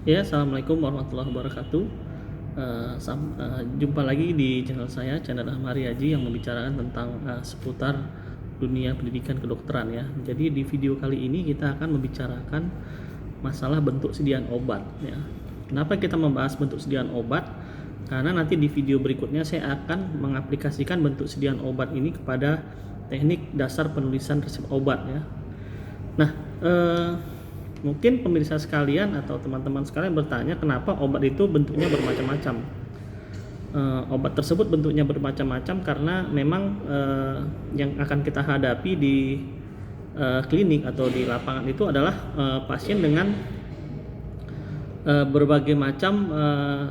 Ya, assalamualaikum warahmatullahi wabarakatuh. Jumpa lagi di channel saya, channel Ahmad Riyadi yang membicarakan tentang seputar dunia pendidikan kedokteran ya. Jadi di video kali ini kita akan membicarakan masalah bentuk sediaan obat ya. Kenapa kita membahas bentuk sediaan obat? Karena nanti di video berikutnya saya akan mengaplikasikan bentuk sediaan obat ini kepada teknik dasar penulisan resep obat ya. Nah, mungkin pemirsa sekalian atau teman-teman sekalian bertanya kenapa obat itu bentuknya bermacam-macam. Obat tersebut bentuknya bermacam-macam karena memang yang akan kita hadapi di klinik atau di lapangan itu adalah pasien dengan berbagai macam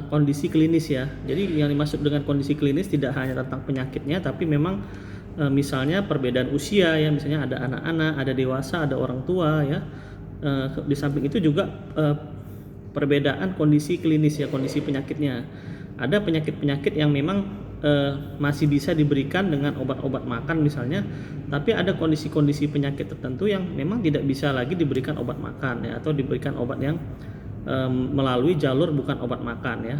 kondisi klinis ya. Jadi yang dimaksud dengan kondisi klinis tidak hanya tentang penyakitnya, tapi memang misalnya perbedaan usia ya, misalnya ada anak-anak, ada dewasa, ada orang tua ya. Di samping itu juga perbedaan kondisi klinis ya, kondisi penyakitnya. Ada penyakit-penyakit yang memang masih bisa diberikan dengan obat-obat makan misalnya, tapi ada kondisi-kondisi penyakit tertentu yang memang tidak bisa lagi diberikan obat makan ya, atau diberikan obat yang melalui jalur bukan obat makan ya.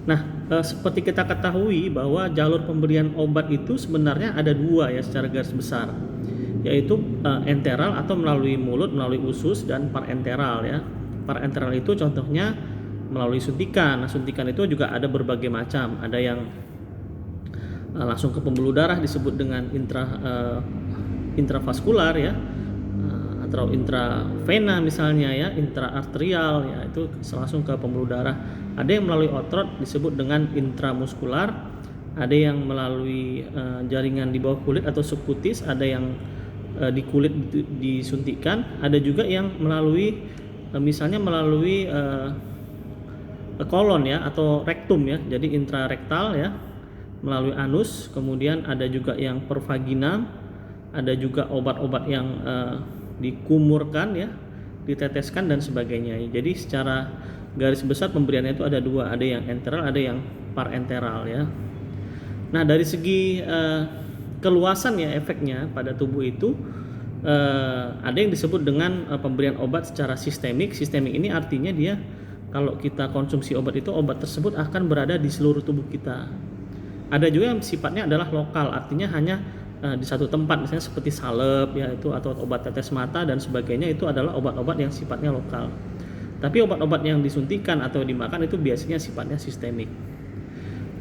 Nah, seperti kita ketahui bahwa jalur pemberian obat itu sebenarnya ada dua ya secara garis besar, yaitu enteral atau melalui mulut, melalui usus, dan parenteral ya. Parenteral itu contohnya melalui suntikan. Nah, suntikan itu juga ada berbagai macam. Ada yang langsung ke pembuluh darah disebut dengan intravaskular ya, atau intravena misalnya ya, intraarterial ya, itu langsung ke pembuluh darah. Ada yang melalui otot disebut dengan intramuskular, ada yang melalui jaringan di bawah kulit atau subkutis, ada yang di kulit disuntikan, ada juga yang melalui misalnya melalui kolon ya atau rektum ya, jadi intrarektal ya, melalui anus. Kemudian ada juga yang per vagina, ada juga obat-obat yang dikumurkan ya, diteteskan dan sebagainya. Jadi secara garis besar pemberiannya itu ada dua, ada yang enteral, ada yang parenteral ya. Nah, dari segi keluasan ya efeknya pada tubuh itu ada yang disebut dengan pemberian obat secara sistemik. Sistemik ini artinya dia kalau kita konsumsi obat itu, obat tersebut akan berada di seluruh tubuh kita. Ada juga yang sifatnya adalah lokal, artinya hanya di satu tempat, misalnya seperti salep ya itu, atau obat tetes mata dan sebagainya, itu adalah obat-obat yang sifatnya lokal. Tapi obat-obat yang disuntikan atau dimakan itu biasanya sifatnya sistemik.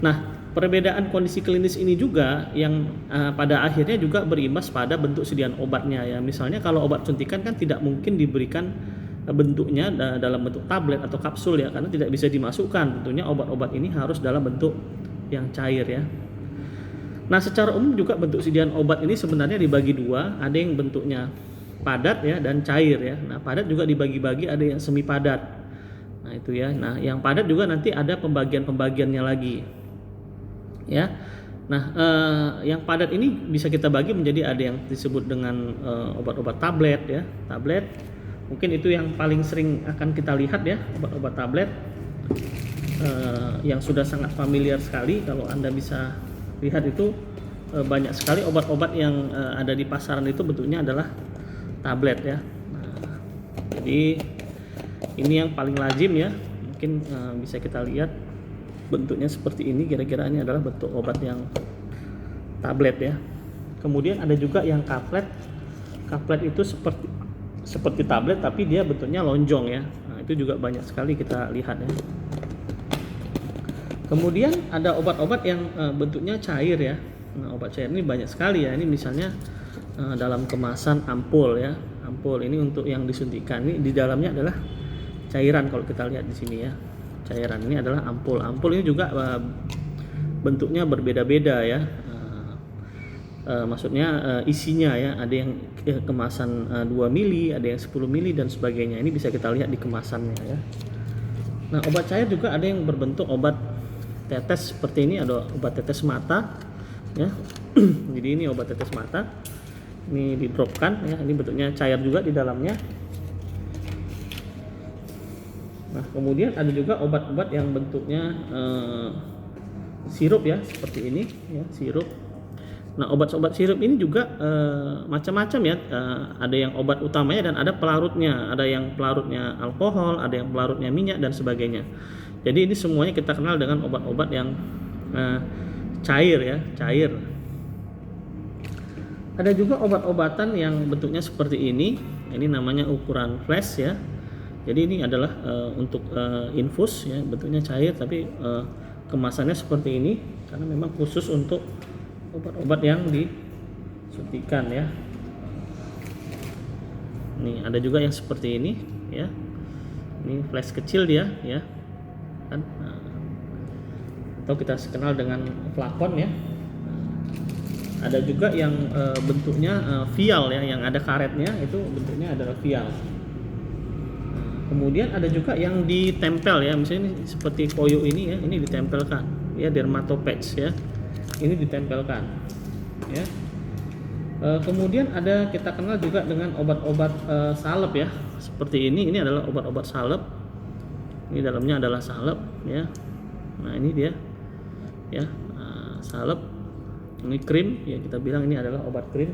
Nah, perbedaan kondisi klinis ini juga yang pada akhirnya juga berimbas pada bentuk sediaan obatnya ya. Misalnya kalau obat suntikan kan tidak mungkin diberikan bentuknya dalam bentuk tablet atau kapsul ya, karena tidak bisa dimasukkan. Tentunya obat-obat ini harus dalam bentuk yang cair ya. Nah, secara umum juga bentuk sediaan obat ini sebenarnya dibagi dua, ada yang bentuknya padat ya dan cair ya. Nah, padat juga dibagi-bagi, ada yang semi padat. Nah, itu ya. Nah, yang padat juga nanti ada pembagian-pembagiannya lagi. Ya. Nah, yang padat ini bisa kita bagi menjadi ada yang disebut dengan obat-obat tablet ya, tablet. Mungkin itu yang paling sering akan kita lihat ya, obat-obat tablet yang sudah sangat familiar sekali. Kalau Anda bisa lihat itu banyak sekali obat-obat yang ada di pasaran itu bentuknya adalah tablet ya. Nah, jadi ini yang paling lazim ya, mungkin bisa kita lihat bentuknya seperti ini, kira-kira ini adalah bentuk obat yang tablet ya. Kemudian ada juga yang kaplet. Kaplet itu seperti tablet tapi dia bentuknya lonjong ya. Nah, itu juga banyak sekali kita lihat ya. Kemudian ada obat-obat yang bentuknya cair ya. Nah, obat cair ini banyak sekali ya. Ini misalnya dalam kemasan ampul ya. Ampul ini untuk yang disuntikan. Ini di dalamnya adalah cairan kalau kita lihat di sini ya. Cairan ini adalah ampul. Ampul ini juga bentuknya berbeda-beda ya. Maksudnya isinya ya, ada yang kemasan 2 mili, ada yang 10 mili dan sebagainya. Ini bisa kita lihat di kemasannya ya. Nah, obat cair juga ada yang berbentuk obat tetes seperti ini, ada obat tetes mata ya. Jadi ini obat tetes mata. Ini didropkan ya, ini bentuknya cair juga di dalamnya. Nah, kemudian ada juga obat-obat yang bentuknya sirup ya, seperti ini ya, sirup. Nah, obat-obat sirup ini juga macam-macam ya. Ada yang obat utamanya dan ada pelarutnya. Ada yang pelarutnya alkohol, ada yang pelarutnya minyak dan sebagainya. Jadi ini semuanya kita kenal dengan obat-obat yang cair ya, cair. Ada juga obat-obatan yang bentuknya seperti ini. Ini namanya ukuran flash ya. Jadi ini adalah untuk infus ya, bentuknya cair tapi kemasannya seperti ini karena memang khusus untuk obat-obat yang disuntikan ya. Nih ada juga yang seperti ini ya. Ini flash kecil dia ya. Kan? Atau kita kenal dengan flakon ya. Ada juga yang bentuknya vial ya, yang ada karetnya, itu bentuknya adalah vial. Kemudian ada juga yang ditempel ya, misalnya ini seperti koyo ini ya, ini ditempelkan ya, dermatopatch ya, ini ditempelkan ya. Kemudian ada kita kenal juga dengan obat-obat salep ya, seperti ini adalah obat-obat salep. Ini dalamnya adalah salep ya. Nah ini dia ya, salep. Ini krim ya, kita bilang ini adalah obat krim.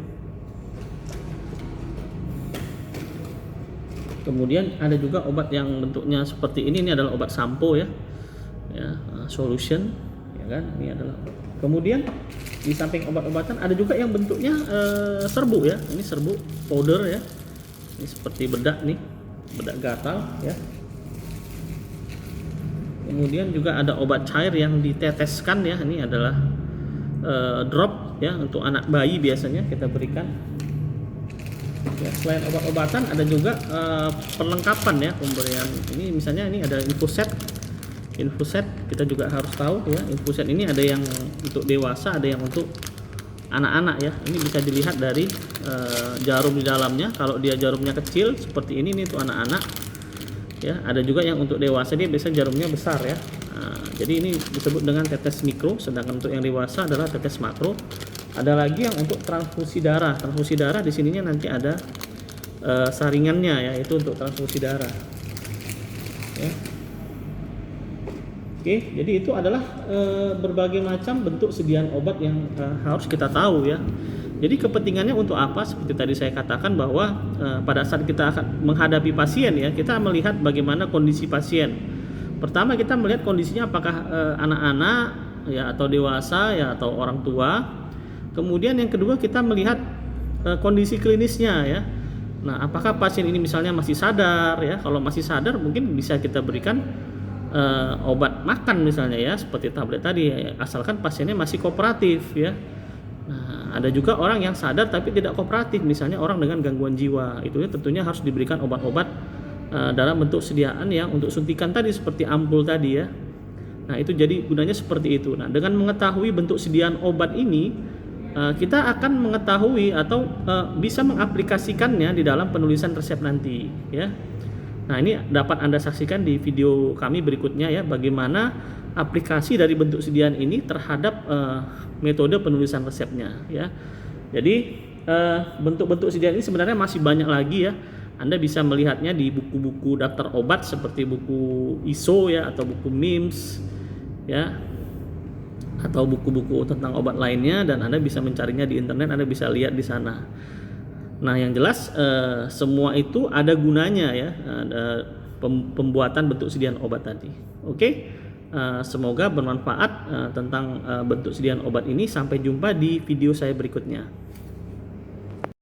Kemudian ada juga obat yang bentuknya seperti ini adalah obat sampo ya, solution ya kan, ini adalah. Kemudian di samping obat-obatan ada juga yang bentuknya serbuk ya, ini serbuk powder ya, ini seperti bedak nih, bedak gatal ya. Kemudian juga ada obat cair yang diteteskan ya, ini adalah drop ya, untuk anak bayi biasanya kita berikan. Ya, selain obat-obatan ada juga perlengkapan ya, pemberian. Ini misalnya ini ada infuset. Infuset kita juga harus tahu ya, infuset ini ada yang untuk dewasa, ada yang untuk anak-anak ya. Ini bisa dilihat dari jarum di dalamnya. Kalau dia jarumnya kecil seperti ini untuk anak-anak ya. Ada juga yang untuk dewasa, dia biasanya jarumnya besar ya. Jadi ini disebut dengan tetes mikro, sedangkan untuk yang dewasa adalah tetes makro. Ada lagi yang untuk transfusi darah. Transfusi darah di sininya nanti ada saringannya ya, itu untuk transfusi darah. Ya. Oke, jadi itu adalah berbagai macam bentuk sediaan obat yang harus kita tahu ya. Jadi kepentingannya untuk apa? Seperti tadi saya katakan bahwa pada saat kita akan menghadapi pasien ya, kita melihat bagaimana kondisi pasien. Pertama kita melihat kondisinya apakah anak-anak ya atau dewasa ya atau orang tua. Kemudian yang kedua kita melihat kondisi klinisnya ya. Nah, apakah pasien ini misalnya masih sadar ya? Kalau masih sadar mungkin bisa kita berikan obat makan misalnya ya, seperti tablet tadi ya, asalkan pasiennya masih kooperatif ya. Nah, ada juga orang yang sadar tapi tidak kooperatif, misalnya orang dengan gangguan jiwa. Itu tentunya harus diberikan obat-obat dalam bentuk sediaan yang untuk suntikan tadi seperti ampul tadi ya. Nah, itu jadi gunanya seperti itu. Nah, dengan mengetahui bentuk sediaan obat ini, kita akan mengetahui atau bisa mengaplikasikannya di dalam penulisan resep nanti ya. Nah, ini dapat Anda saksikan di video kami berikutnya ya, bagaimana aplikasi dari bentuk sediaan ini terhadap metode penulisan resepnya ya. Jadi bentuk-bentuk sediaan ini sebenarnya masih banyak lagi ya. Anda bisa melihatnya di buku-buku daftar obat seperti buku ISO ya, atau buku MIMS ya, atau buku-buku tentang obat lainnya, dan Anda bisa mencarinya di internet, Anda bisa lihat di sana. Nah, yang jelas semua itu ada gunanya ya, ada pembuatan bentuk sediaan obat tadi. Oke, semoga bermanfaat tentang bentuk sediaan obat ini. Sampai jumpa di video saya berikutnya.